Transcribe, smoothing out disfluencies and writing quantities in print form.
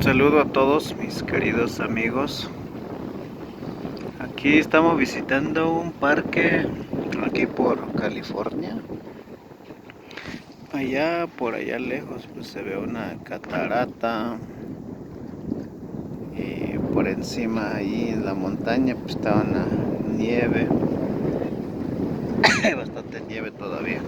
saludo a todos mis queridos amigos. Aquí estamos visitando un parque aquí por California. Por allá lejos pues se ve una catarata y por encima ahí en la montaña pues está una nieve. Hay bastante nieve todavía.